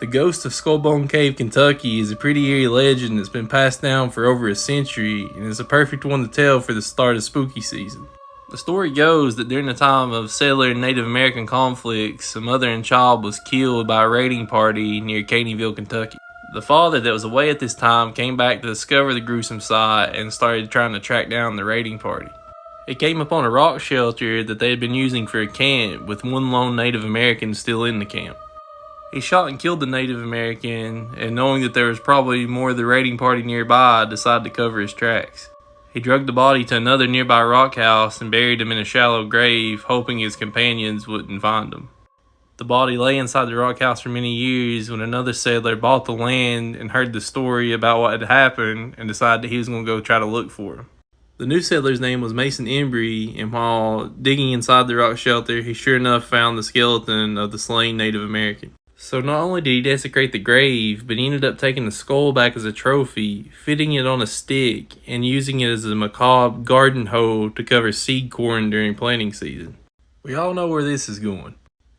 The ghost of Skullbone Cave, Kentucky is a pretty eerie legend that's been passed down for over a century and is a perfect one to tell for the start of spooky season. The story goes that during the time of settler and Native American conflicts, a mother and child was killed by a raiding party near Caneyville, Kentucky. The father that was away at this time came back to discover the gruesome sight and started trying to track down the raiding party. He came upon a rock shelter that they had been using for a camp with one lone Native American still in the camp. He shot and killed the Native American, and knowing that there was probably more of the raiding party nearby, decided to cover his tracks. He dragged the body to another nearby rock house and buried him in a shallow grave, hoping his companions wouldn't find him. The body lay inside the rock house for many years when another settler bought the land and heard the story about what had happened and decided that he was going to go try to look for him. The new settler's name was Mason Embry, and while digging inside the rock shelter, he sure enough found the skeleton of the slain Native American. So not only did he desecrate the grave, but he ended up taking the skull back as a trophy, fitting it on a stick, and using it as a macabre garden hoe to cover seed corn during planting season. We all know where this is going.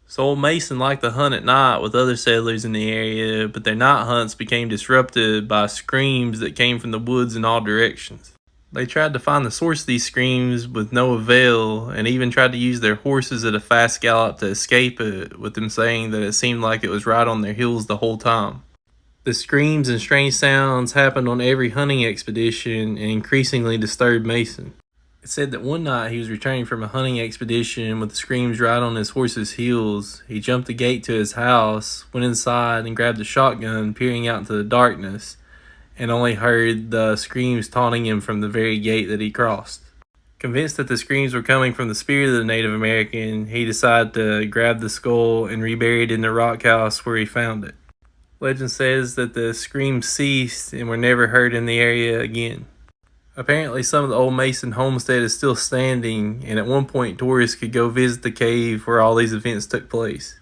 So old Mason liked to hunt at night with other settlers in the area, but their night hunts became disrupted by screams that came from the woods in all directions. They tried to find the source of these screams with no avail, and even tried to use their horses at a fast gallop to escape it, with them saying that it seemed like it was right on their heels the whole time. The screams and strange sounds happened on every hunting expedition and increasingly disturbed Mason. It said that one night he was returning from a hunting expedition with the screams right on his horse's heels. He jumped the gate to his house, went inside and grabbed a shotgun, peering out into the darkness, and only heard the screams taunting him from the very gate that he crossed. Convinced that the screams were coming from the spirit of the Native American, he decided to grab the skull and rebury it in the rock house where he found it. Legend says that the screams ceased and were never heard in the area again. Apparently some of the old Mason homestead is still standing, and at one point tourists could go visit the cave where all these events took place.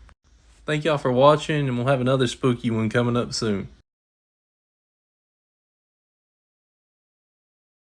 Thank y'all for watching, and we'll have another spooky one coming up soon.